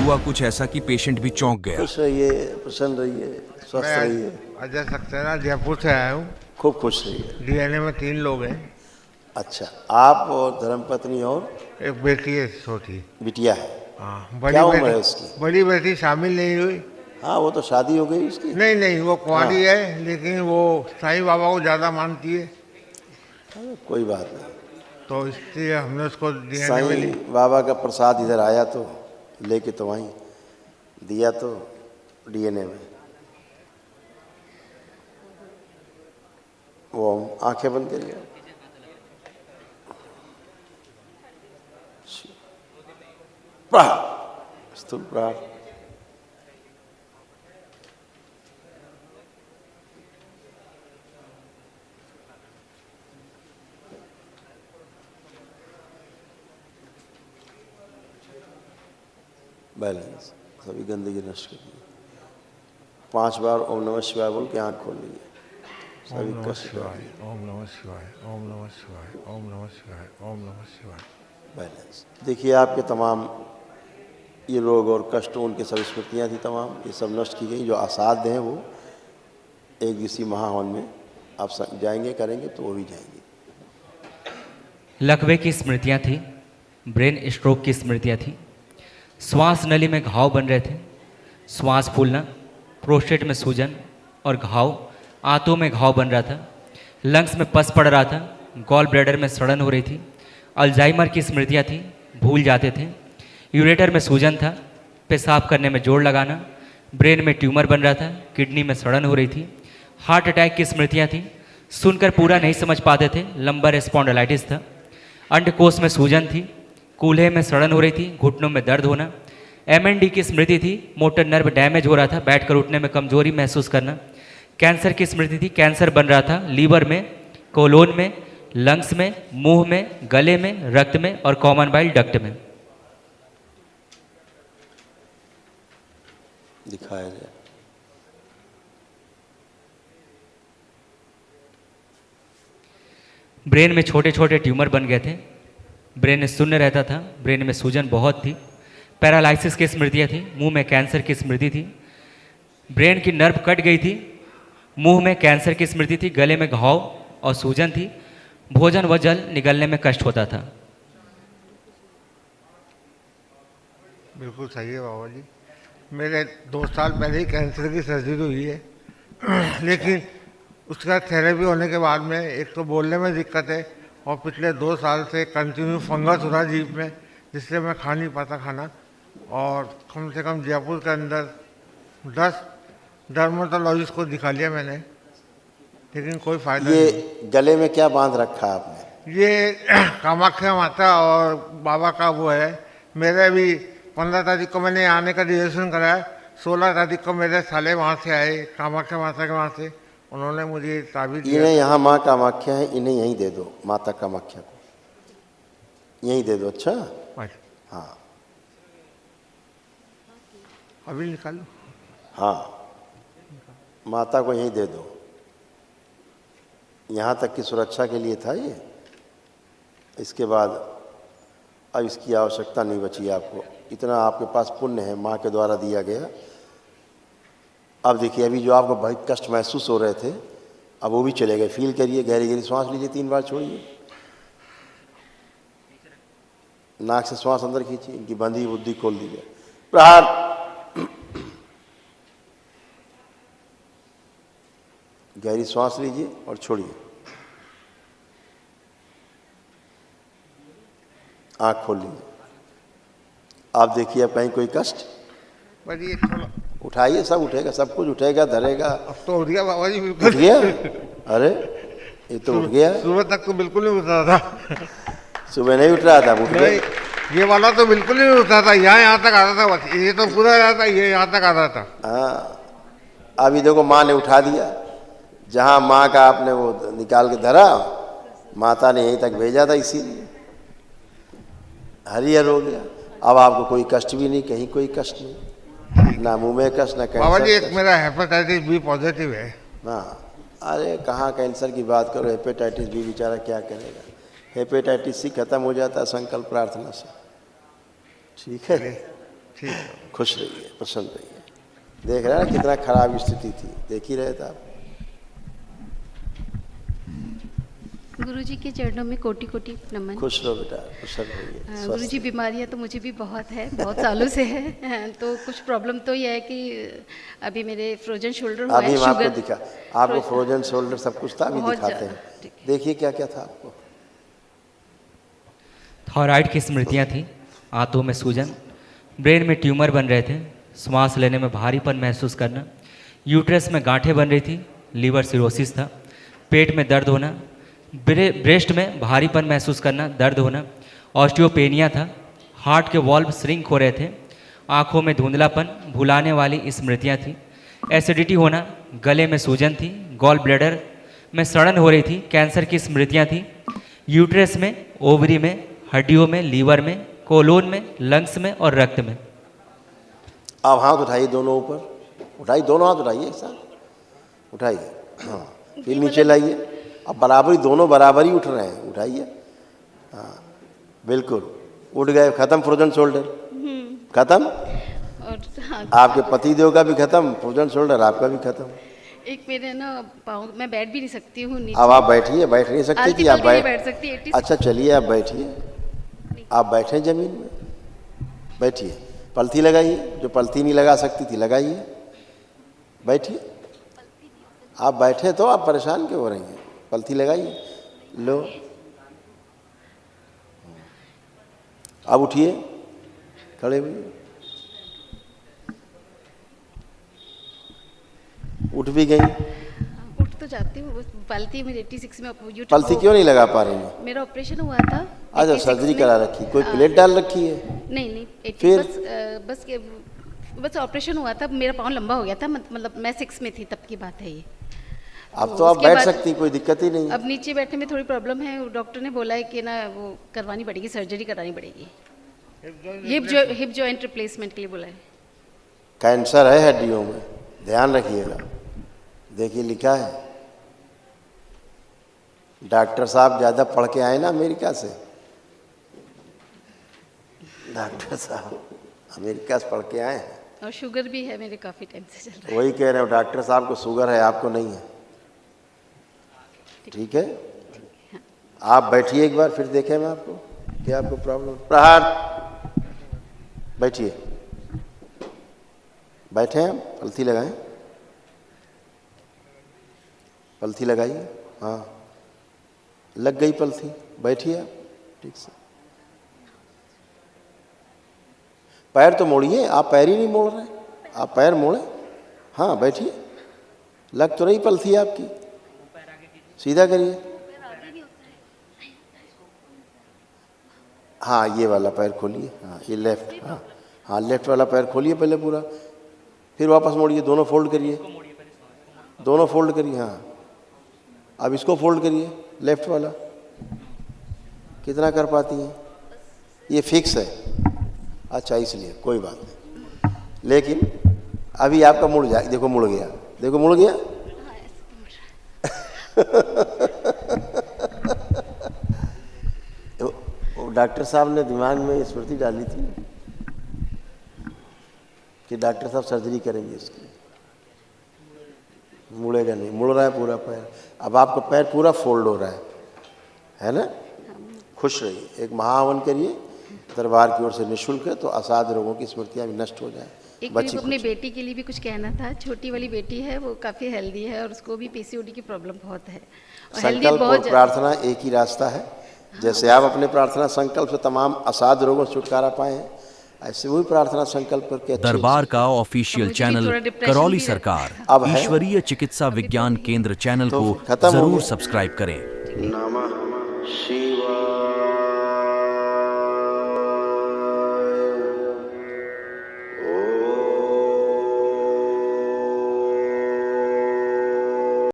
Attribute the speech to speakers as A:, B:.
A: हुआ कुछ ऐसा कि पेशेंट भी चौंक गया।
B: खुश रहिए, प्रसन्न रहिए, स्वस्थ रहिए।
C: अजय सक्सेना जयपुर से आया हूँ।
B: खूब खुश रहिए।
C: डीएनए में 3 लोग हैं।
B: अच्छा, आप और धर्मपत्नी और
C: एक बेटी है छोटी।
B: बिटिया है।
C: हाँ,
B: क्या उम्र है उसकी?
C: बड़ी बेटी शामिल नहीं हुई।
B: हाँ, वो तो शादी हो गई उसकी।
C: नहीं नहीं, वो कुंवारी है, लेकिन वो साईं बाबा को ज़्यादा मानती है,
B: कोई बात नहीं।
C: तो इसलिए हमने उसको डीएनए में
B: साईं बाबा का प्रसाद इधर आया तो लेके तो वहीं दिया तो डीएनए में। वो आंखें बंद करिए। प्रहार, स्थूल प्रहार। बैलेंस, सभी गंदगी नष्ट कर दी। 5 बार ओम नमः शिवाय बोल के आंख खोल लीजिए।
C: ओम नमः शिवाय, ओम नमः शिवाय, ओम नमः शिवाय, ओम नमः शिवाय, ओम नमः शिवाय।
B: बैलेंस। देखिए, आपके तमाम ये रोग और कष्ट, उनकी सब स्मृतियाँ थी तमाम, ये सब नष्ट की गई। जो असाध्य हैं वो एक इसी महावन में आप जाएंगे, करेंगे तो वो भी जाएंगे।
D: लकवे की स्मृतियाँ थी, ब्रेन स्ट्रोक की स्मृतियाँ थी, श्वास नली में घाव बन रहे थे, श्वास फूलना, प्रोस्टेट में सूजन और घाव, आंतों में घाव बन रहा था, लंग्स में पस पड़ रहा था, गॉल ब्लैडर में सड़न हो रही थी, अल्जाइमर की स्मृतियाँ थी, भूल जाते थे, यूरेटर में सूजन था, पेशाब करने में जोर लगाना, ब्रेन में ट्यूमर बन रहा था, किडनी में सड़न हो रही थी, हार्ट अटैक की स्मृतियाँ थी, सुनकर पूरा नहीं समझ पाते थे, लंबर स्पॉन्डिलाइटिस था, अंडकोश में सूजन थी, कूल्हे में सड़न हो रही थी, घुटनों में दर्द होना, एमएनडी की स्मृति थी, मोटर नर्व डैमेज हो रहा था, बैठकर उठने में कमजोरी महसूस करना, कैंसर की स्मृति थी, कैंसर बन रहा था लीवर में, कोलोन में, लंग्स में, मुंह में, गले में, रक्त में और कॉमन बाइल डक्ट में।
B: दिखाया जाए।
D: ब्रेन में छोटे छोटे ट्यूमर बन गए थे, ब्रेन शून्य रहता था, ब्रेन में सूजन बहुत थी, पैरालाइसिस की स्मृतियाँ थी, मुंह में कैंसर की स्मृति थी, ब्रेन की नर्व कट गई थी, मुंह में कैंसर की स्मृति थी, गले में घाव और सूजन थी, भोजन व जल निगलने में कष्ट होता था।
C: बिल्कुल सही है बाबा जी। मेरे 2 साल पहले ही कैंसर की सर्जरी हुई है, लेकिन उसका थेरेपी होने के बाद में एक तो बोलने में दिक्कत है और पिछले 2 साल से कंटिन्यू फंगस हो रहा जीभ में, जिससे मैं खा नहीं पाता खाना। और कम से कम जयपुर के अंदर 10 डर्मेटोलॉजिस्ट को दिखा लिया मैंने, लेकिन कोई फायदा नहीं।
B: ये गले में क्या बांध रखा है आपने?
C: ये कामाख्या माता और बाबा का वो है। मेरे भी 15 तारीख को मैंने आने का रिजर्वेशन कराया, 16 तारीख को मेरे साले वहाँ से आए, कामाख्या माता के वहाँ से, उन्होंने मुझे ताबीज़ दिया।
B: इन्हें यहाँ माँ कामाख्या है, इन्हें यहीं दे दो, माता कामाख्या को यहीं दे दो। अच्छा, हाँ
C: अभी निकालो।
B: हाँ, माता को यहीं दे दो। यहाँ तक की सुरक्षा के लिए था ये, इसके बाद अब इसकी आवश्यकता नहीं बची आपको। इतना आपके पास पुण्य है, माँ के द्वारा दिया गया। अब देखिए, अभी जो आपको बहुत कष्ट महसूस हो रहे थे, अब वो भी चले गए। फील करिए, गहरी गहरी सांस लीजिए, 3 बार छोड़िए, नाक से श्वास अंदर खींचिए, इनकी बंधी बुद्धि खोल दीजिए। प्रहार। गहरी सांस लीजिए और छोड़िए, आंख खोल लीजिए। आप देखिए, अब कहीं कोई कष्ट? उठाइए, सब उठेगा, सब कुछ उठेगा, धरेगा।
C: अब तो उठ गया बाबा जी, बिल्कुल
B: उठ गया। अरे ये तो उठ गया।
C: सुबह तक तो बिल्कुल नहीं उठ रहा था।
B: सुबह नहीं उठ रहा था, उठ गया।
C: ये वाला तो बिल्कुल नहीं उठता था, यहाँ तक आता था बस, ये तो पूरा रहा था, ये यहाँ तक आता था।
B: हाँ, अभी देखो माँ ने उठा दिया। जहाँ माँ का आपने वो निकाल के धरा, माता ने यहीं तक भेजा था, इसीलिए हरिहर हो गया। अब आपको कोई कष्ट भी नहीं, कहीं कोई कष्ट नहीं, ना मुंह में कष्ट, ना कैंसर।
C: बाबा जी, एक मेरा हेपेटाइटिस बी पॉजिटिव है।
B: हाँ, अरे कहाँ कैंसर की बात करो, हेपेटाइटिस बी बेचारा क्या करेगा। हेपेटाइटिस सी खत्म हो जाता है संकल्प प्रार्थना से। ठीक है,
C: ठीक है।
B: खुश रहिए, प्रसन्न रहिए। देख रहे हैं ना कितना खराब स्थिति थी, देख ही रहे थे आप।
E: गुरुजी के चरणों में कोटि कोटि नमन।
B: खुश रहो बेटा, प्रसन्न रहिए।
E: गुरुजी बीमारियां तो मुझे भी बहुत है, बहुत सालों से है। तो कुछ प्रॉब्लम तो ये है कि अभी मेरे फ्रोजन शोल्डर हुआ
B: अभी
E: है,
B: हम आपको
E: शुगर
B: दिखा, आपको फ्रोजन शोल्डर सब कुछ था, अभी
E: बहुत
B: दिखाते
E: ज़्यादा,
B: हैं।
E: ठीक है।
B: देखिए क्या क्या था आपको।
D: थॉराइड की स्मृतियाँ थी, आंतों में सूजन, ब्रेन में ट्यूमर बन रहे थे, श्वास लेने में भारीपन महसूस करना, यूट्रस में गांठें बन रही थी, लीवर सिरोसिस था, पेट में दर्द होना, ब्रेस्ट में भारीपन महसूस करना, दर्द होना, ऑस्टियोपेनिया था, हार्ट के वॉल्व श्रिंक हो रहे थे, आंखों में धुंधलापन, भुलाने वाली स्मृतियाँ थी, एसिडिटी होना, गले में सूजन थी, गॉल ब्लैडर में सड़न हो रही थी, कैंसर की स्मृतियाँ थी, यूट्रस में, ओवरी में, हड्डियों में, लीवर में, कोलोन में, लंग्स में और रक्त में।
B: आप हाथ उठाइए दोनों ऊपर, उठाइए दोनों हाथ, उठाइए एक साथ उठाइए। हाँ, फिर नीचे लाइए। अब बराबरी, दोनों बराबर ही उठ रहे हैं, उठाइए। हाँ बिल्कुल उठ गए, खत्म फ्रोजन शोल्डर, खत्म।
E: और हाँ,
B: आपके पतिदेव का भी खत्म, फ्रोजन शोल्डर आपका भी खत्म।
E: एक मेरे ना पाँव, मैं बैठ भी नहीं सकती हूँ नीचे।
B: अब आप बैठिए, बैठ नहीं सकती
E: आलती
B: थी आप,
E: पलटी नहीं बैठ सकती, 86
B: अच्छा चलिए आप बैठिए, आप बैठे जमीन में, बैठिए, पलथी लगाइए, जो पलथी नहीं लगा सकती थी लगाइए, बैठिए। आप बैठे तो आप परेशान क्यों हो रही हैं, पलथी लगाइए, लो। अब उठिए, खड़े हुए, उठ भी गई।
E: उठ तो जाती हूँ, बस पलती मेरी 86 में
B: पलथी क्यों नहीं लगा पा रही हैं?
E: मेरा ऑपरेशन हुआ था।
B: अच्छा
E: 86
B: सर्जरी
E: में।
B: करा रखी, कोई प्लेट डाल रखी है?
E: नहीं नहीं,
B: फिर?
E: बस ऑपरेशन हुआ था, मेरा पाँव लंबा हो गया था, मतलब मैं 6 में थी तब की बात है ये।
B: अब तो आप
E: उसके
B: बैठ
E: बाद-
B: सकती, कोई दिक्कत ही नहीं।
E: अब नीचे बैठने में थोड़ी प्रॉब्लम है, डॉक्टर ने बोला है कि ना वो करवानी पड़ेगी, सर्जरी करानी पड़ेगी, हिप जॉइंट रिप्लेसमेंट के लिए बोला है।
B: कैंसर है हड्डियों में, ध्यान रखिएगा। देखिए लिखा है, डॉक्टर साहब ज़्यादा पढ़ के आए ना अमेरिका से, डॉक्टर साहब अमेरिका से पढ़ के आए हैं।
E: और शुगर भी है मेरे, काफ़ी टाइम से चल रहा
B: वही कह रहे हो, डॉक्टर साहब को शुगर है, आपको नहीं है। ठीक है, आप बैठिए एक बार, फिर देखें मैं आपको क्या आपको प्रॉब्लम। प्रहार, बैठिए, बैठे हैं, पलथी लगाएं, पलथी लगाइए। हाँ लग गई पलथी, बैठिए आप ठीक से। पैर तो मोड़िए, आप पैर ही नहीं मोड़ रहे, आप पैर मोड़े। हाँ बैठिए, लग तो रही पलथी आपकी, सीधा करिए। हाँ ये वाला पैर खोलिए, हाँ ये लेफ्ट, हाँ हाँ लेफ्ट वाला पैर खोलिए पहले पूरा, फिर वापस मोड़िए, दोनों फोल्ड करिए, दोनों फोल्ड करिए। हाँ अब इसको फोल्ड करिए, लेफ्ट वाला। कितना कर पाती हैं? ये फिक्स है, अच्छा इसलिए कोई बात नहीं, लेकिन अभी आपका मुड़ जाए, देखो मुड़ गया, देखो मुड़ गया। वो डॉक्टर साहब ने दिमाग में स्मृति डाली थी कि डॉक्टर साहब सर्जरी करेंगे इसकी, मुड़ेगा नहीं, मुड़ रहा है पूरा पैर। अब आपका पैर पूरा फोल्ड हो रहा है ना? खुश रहिए, एक महाहवन करिए, दरबार की ओर से निःशुल्क है, तो असाध्य रोगों की स्मृतियाँ भी नष्ट हो जाए।
E: एक
B: बच्ची
E: मेरे को अपनी
B: खुश।
E: बेटी के लिए भी कुछ कहना था। छोटी वाली बेटी है, वो काफ़ी हेल्दी है और उसको भी पीसीओडी की प्रॉब्लम बहुत है, और हेल्दी
B: संकल्प और
E: बहुत
B: प्रार्थना एक ही रास्ता है। जैसे आप अपने प्रार्थना संकल्प से तमाम असाध्य रोगों से छुटकारा पाए हैं, ऐसे वही प्रार्थना संकल्प करके अच्छे
A: दरबार का ऑफिशियल
E: मुझे भी
A: चैनल
E: थोड़ा डिप्रेशन
A: करौली
E: भी है।
A: सरकार
B: अब है।
A: ईश्वरीय चिकित्सा विज्ञान केंद्र चैनल
B: तो
A: को
B: खत्म हो
A: जरूर
B: गया।
A: सब्सक्राइब करें।
B: नमः शिवाय।